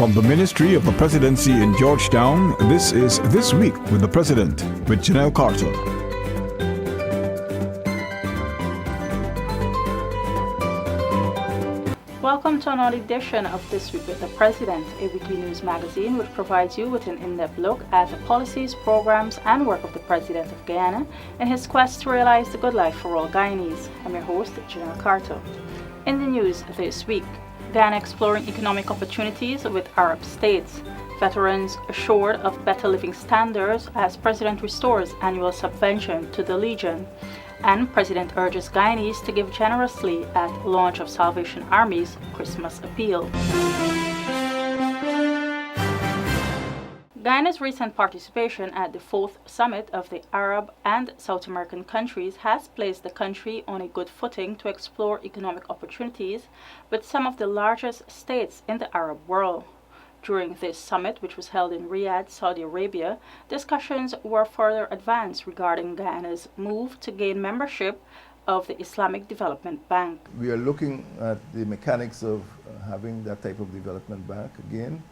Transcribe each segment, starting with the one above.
From the Ministry of the Presidency in Georgetown, this is This Week with the President, with Janelle Carter. Welcome to another edition of This Week with the President, a weekly news magazine which provides you with an in-depth look at the policies, programs, and work of the President of Guyana in his quest to realize the good life for all Guyanese. I'm your host, Janelle Carter. In the news this week, Guyana exploring economic opportunities with Arab states. Veterans assured of better living standards as President restores annual subvention to the Legion. And President urges Guyanese to give generously at launch of Salvation Army's Christmas appeal. Guyana's recent participation at the 4th Summit of the Arab and South American countries has placed the country on a good footing to explore economic opportunities with some of the largest states in the Arab world. During this summit, which was held in Riyadh, Saudi Arabia, discussions were further advanced regarding Guyana's move to gain membership of the Islamic Development Bank. We are looking at the mechanics of having that type of development bank again.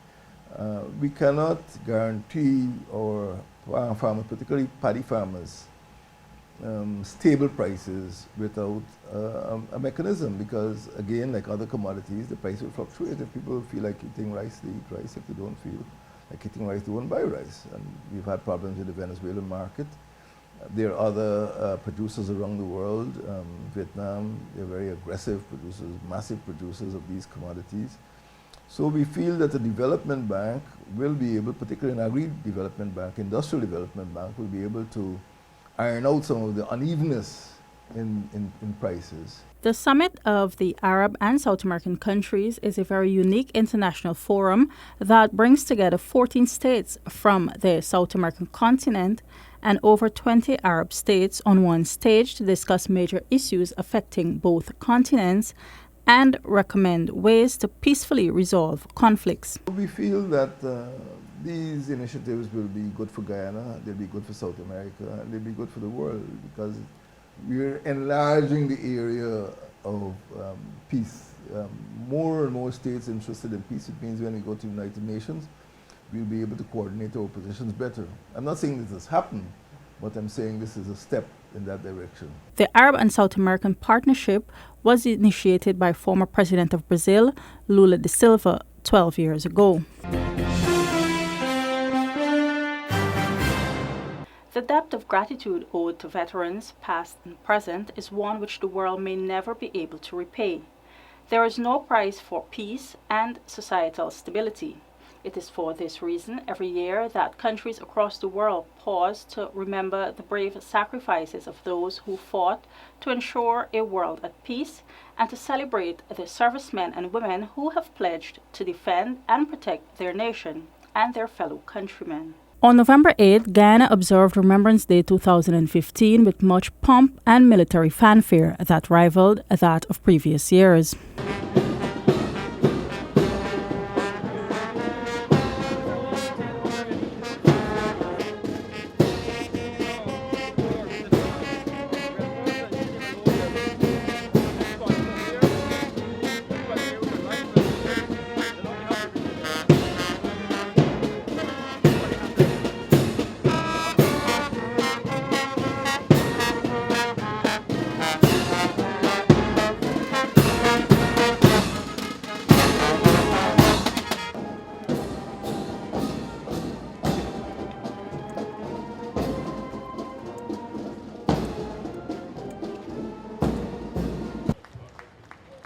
We cannot guarantee our farmers, particularly paddy farmers, stable prices without a mechanism, because again, like other commodities, the price will fluctuate. If people feel like eating rice, they eat rice. If they don't feel like eating rice, they won't buy rice. And we've had problems with the Venezuelan market. There are other producers around the world. Vietnam, they're very aggressive producers, massive producers of these commodities. So we feel that the development bank will be able, particularly an agri-development bank, industrial development bank, will be able to iron out some of the unevenness in prices. The Summit of the Arab and South American countries is a very unique international forum that brings together 14 states from the South American continent and over 20 Arab states on one stage to discuss major issues affecting both continents and recommend ways to peacefully resolve conflicts. We feel that these initiatives will be good for Guyana, they'll be good for South America, and they'll be good for the world, because we're enlarging the area of peace. More and more states interested in peace. It means when we go to the United Nations, we'll be able to coordinate our positions better. I'm not saying this has happened, but I'm saying this is a step in that direction. The Arab and South American partnership was initiated by former President of Brazil, Lula da Silva, 12 years ago. The debt of gratitude owed to veterans, past and present, is one which the world may never be able to repay. There is no price for peace and societal stability. It is for this reason every year that countries across the world pause to remember the brave sacrifices of those who fought to ensure a world at peace and to celebrate the servicemen and women who have pledged to defend and protect their nation and their fellow countrymen. On November 8th, Guyana observed Remembrance Day 2015 with much pomp and military fanfare that rivaled that of previous years.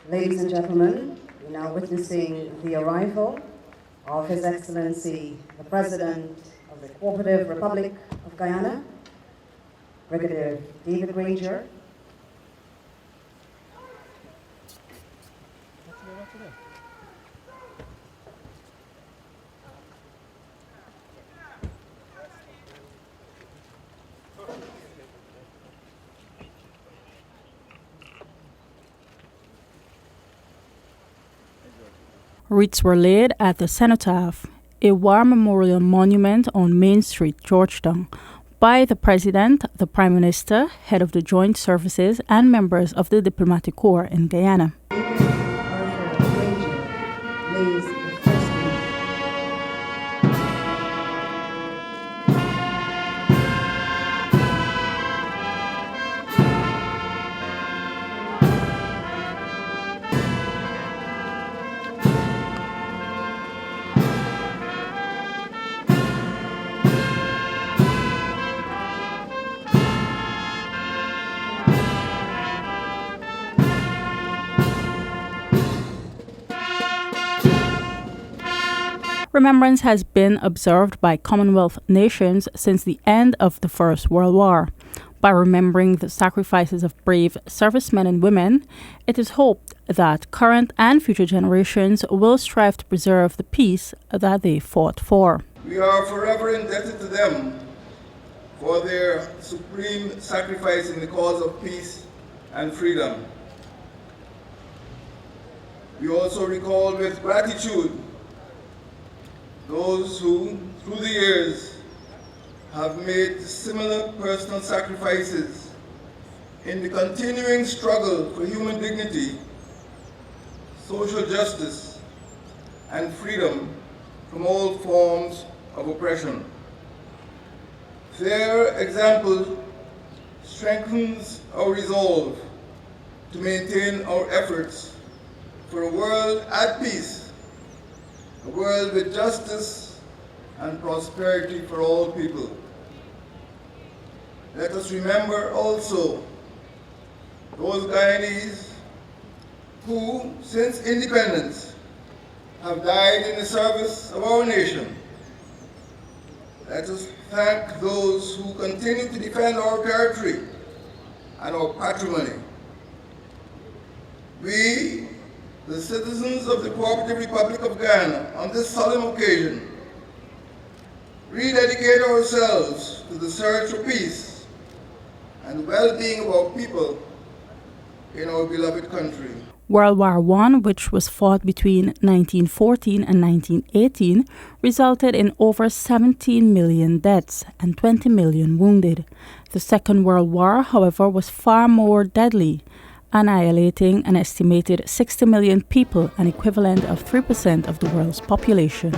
Ladies and gentlemen, we're now witnessing the arrival of His Excellency, the President of the Cooperative Republic of Guyana, Brigadier David Granger. Wreaths were laid at the cenotaph, a war memorial monument on Main Street, Georgetown, by the President, the Prime Minister, head of the Joint Services, and members of the Diplomatic Corps in Guyana. Lays the first wreath Remembrance has been observed by Commonwealth nations since the end of the First World War. By remembering the sacrifices of brave servicemen and women, it is hoped that current and future generations will strive to preserve the peace that they fought for. We are forever indebted to them for their supreme sacrifice in the cause of peace and freedom. We also recall with gratitude those who, through the years, have made similar personal sacrifices in the continuing struggle for human dignity, social justice, and freedom from all forms of oppression. Their example strengthens our resolve to maintain our efforts for a world at peace, a world with justice and prosperity for all people. Let us remember also those Guyanese who, since independence, have died in the service of our nation. Let us thank those who continue to defend our territory and our patrimony. We, the citizens of the Cooperative Republic of Guyana, on this solemn occasion, rededicate ourselves to the search for peace and the well-being of our people in our beloved country. World War I, which was fought between 1914 and 1918, resulted in over 17 million deaths and 20 million wounded. The Second World War, however, was far more deadly, annihilating an estimated 60 million people, an equivalent of 3% of the world's population.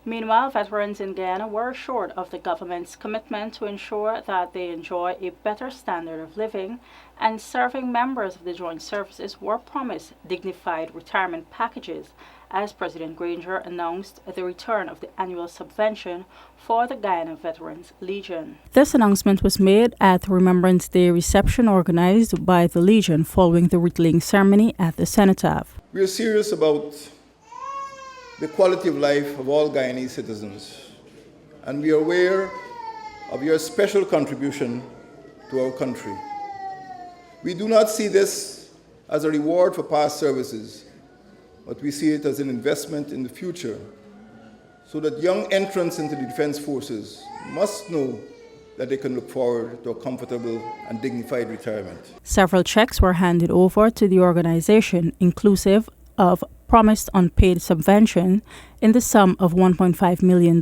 Meanwhile, veterans in Guyana were assured of the government's commitment to ensure that they enjoy a better standard of living, and serving members of the joint services were promised dignified retirement packages, as President Granger announced the return of the annual subvention for the Guyana Veterans Legion. This announcement was made at the Remembrance Day reception organized by the Legion following the wreath-laying ceremony at the Cenotaph. We are serious about the quality of life of all Guyanese citizens, and we are aware of your special contribution to our country. We do not see this as a reward for past services, but we see it as an investment in the future, so that young entrants into the Defense Forces must know that they can look forward to a comfortable and dignified retirement. Several checks were handed over to the organization, inclusive of promised unpaid subvention in the sum of $1.5 million,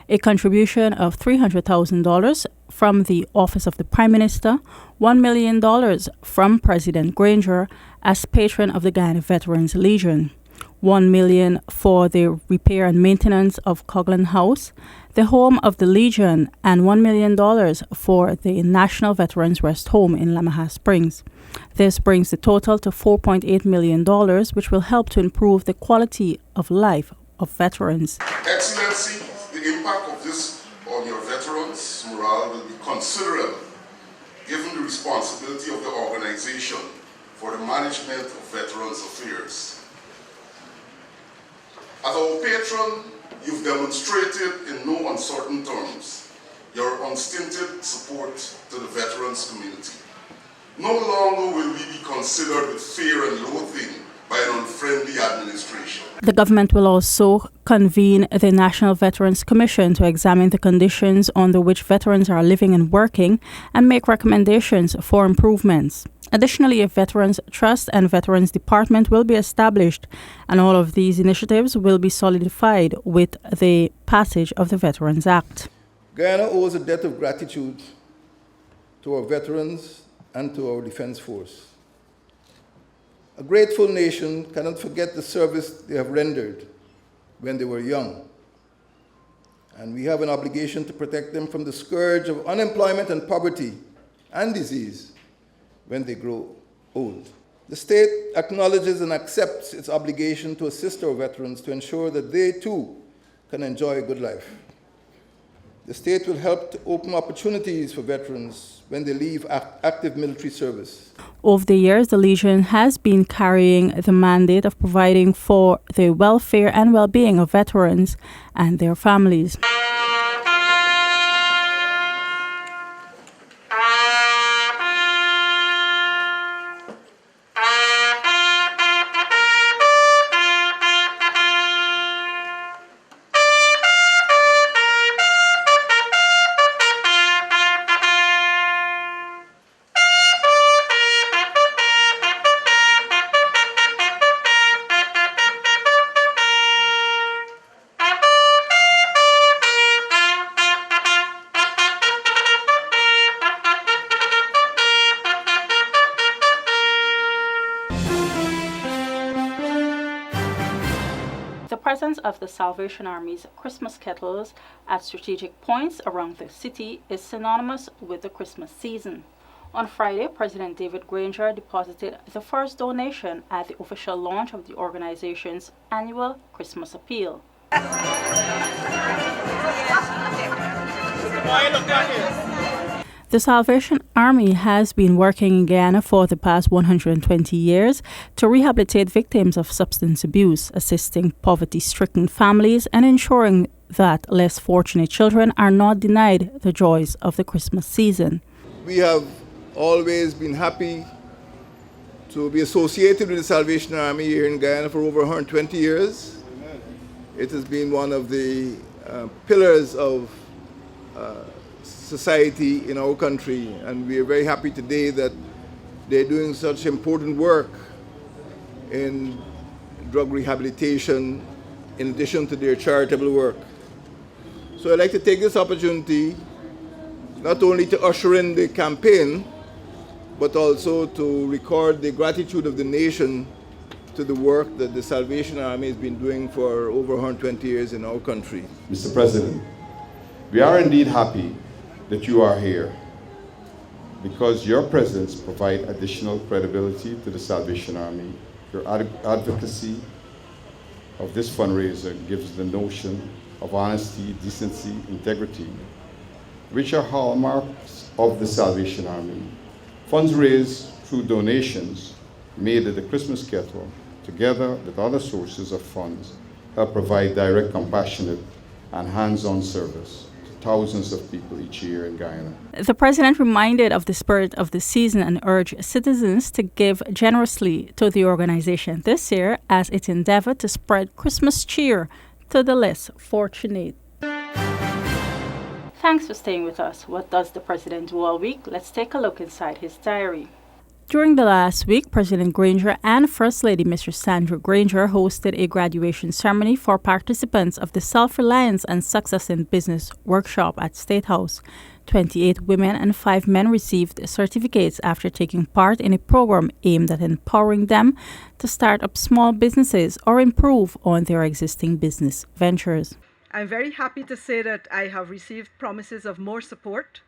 a contribution of $300,000 from the Office of the Prime Minister, $1 million from President Granger as patron of the Guyana Veterans Legion, $1 million for the repair and maintenance of Coghlan House, the home of the Legion, and $1 million for the National Veterans Rest Home in Lamaha Springs. This brings the total to $4.8 million, which will help to improve the quality of life of veterans. Excellency, the impact of this on your veterans' morale will be considerable, given the responsibility of the organization for the management of veterans' affairs. As our patron, you've demonstrated in no uncertain terms your unstinted support to the veterans community. No longer will we be considered with fear and loathing by an unfriendly administration. The government will also convene the National Veterans Commission to examine the conditions under which veterans are living and working and make recommendations for improvements. Additionally, a Veterans Trust and Veterans Department will be established, and all of these initiatives will be solidified with the passage of the Veterans Act. Guyana owes a debt of gratitude to our veterans and to our defense force. A grateful nation cannot forget the service they have rendered when they were young. And we have an obligation to protect them from the scourge of unemployment and poverty and disease when they grow old. The state acknowledges and accepts its obligation to assist our veterans to ensure that they too can enjoy a good life. The state will help to open opportunities for veterans when they leave active military service. Over the years, the Legion has been carrying the mandate of providing for the welfare and well-being of veterans and their families. The presence of the Salvation Army's Christmas kettles at strategic points around the city is synonymous with the Christmas season. On Friday, President David Granger deposited the first donation at the official launch of the organization's annual Christmas appeal. The Salvation Army has been working in Guyana for the past 120 years to rehabilitate victims of substance abuse, assisting poverty-stricken families, and ensuring that less fortunate children are not denied the joys of the Christmas season. We have always been happy to be associated with the Salvation Army here in Guyana for over 120 years. It has been one of the pillars of society in our country, and we are very happy today that they're doing such important work in drug rehabilitation in addition to their charitable work. So I'd like to take this opportunity not only to usher in the campaign, but also to record the gratitude of the nation to the work that the Salvation Army has been doing for over 120 years in our country. Mr. President, we are indeed happy that you are here because your presence provides additional credibility to the Salvation Army. Your advocacy of this fundraiser gives the notion of honesty, decency, integrity, which are hallmarks of the Salvation Army. Funds raised through donations made at the Christmas Kettle, together with other sources of funds, help provide direct, compassionate, and hands-on service thousands of people each year in Guyana. The President reminded of the spirit of the season and urged citizens to give generously to the organization this year as it endeavored to spread Christmas cheer to the less fortunate. Thanks for staying with us. What does the President do all week? Let's take a look inside his diary. During the last week, President Granger and First Lady Mr. Sandra Granger hosted a graduation ceremony for participants of the Self-Reliance and Success in Business workshop at State House. 28 women and 5 men received certificates after taking part in a program aimed at empowering them to start up small businesses or improve on their existing business ventures. I'm very happy to say that I have received promises of more support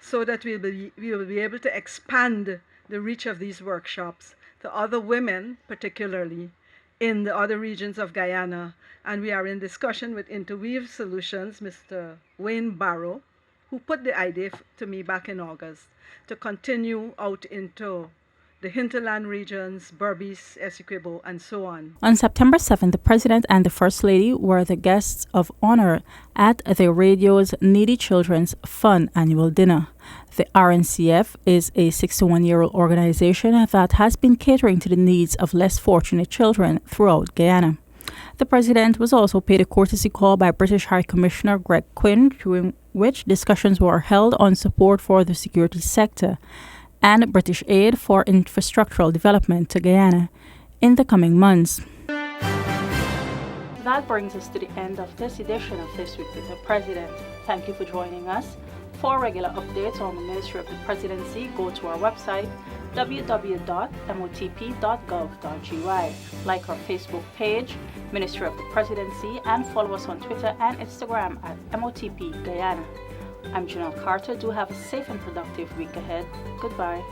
so that we will be able to expand the reach of these workshops to other women, particularly in the other regions of Guyana. And we are in discussion with Interweave Solutions, Mr. Wayne Barrow, who put the idea to me back in August, to continue out into the hinterland regions, Berbice, Essequibo, and so on. On September 7th, the President and the First Lady were the guests of honor at the radio's Needy Children's Fund annual dinner. The RNCF is a 61-year-old organization that has been catering to the needs of less fortunate children throughout Guyana. The President was also paid a courtesy call by British High Commissioner Greg Quinn, during which discussions were held on support for the security sector and British aid for infrastructural development to Guyana in the coming months. The that brings us to the end of this edition of This Week with the President. Thank you for joining us. For regular updates on the Ministry of the Presidency, go to our website www.motp.gov.gy. Like our Facebook page, Ministry of the Presidency, and follow us on Twitter and Instagram at MOTP Guyana. I'm Janelle Carter. Do have a safe and productive week ahead. Goodbye.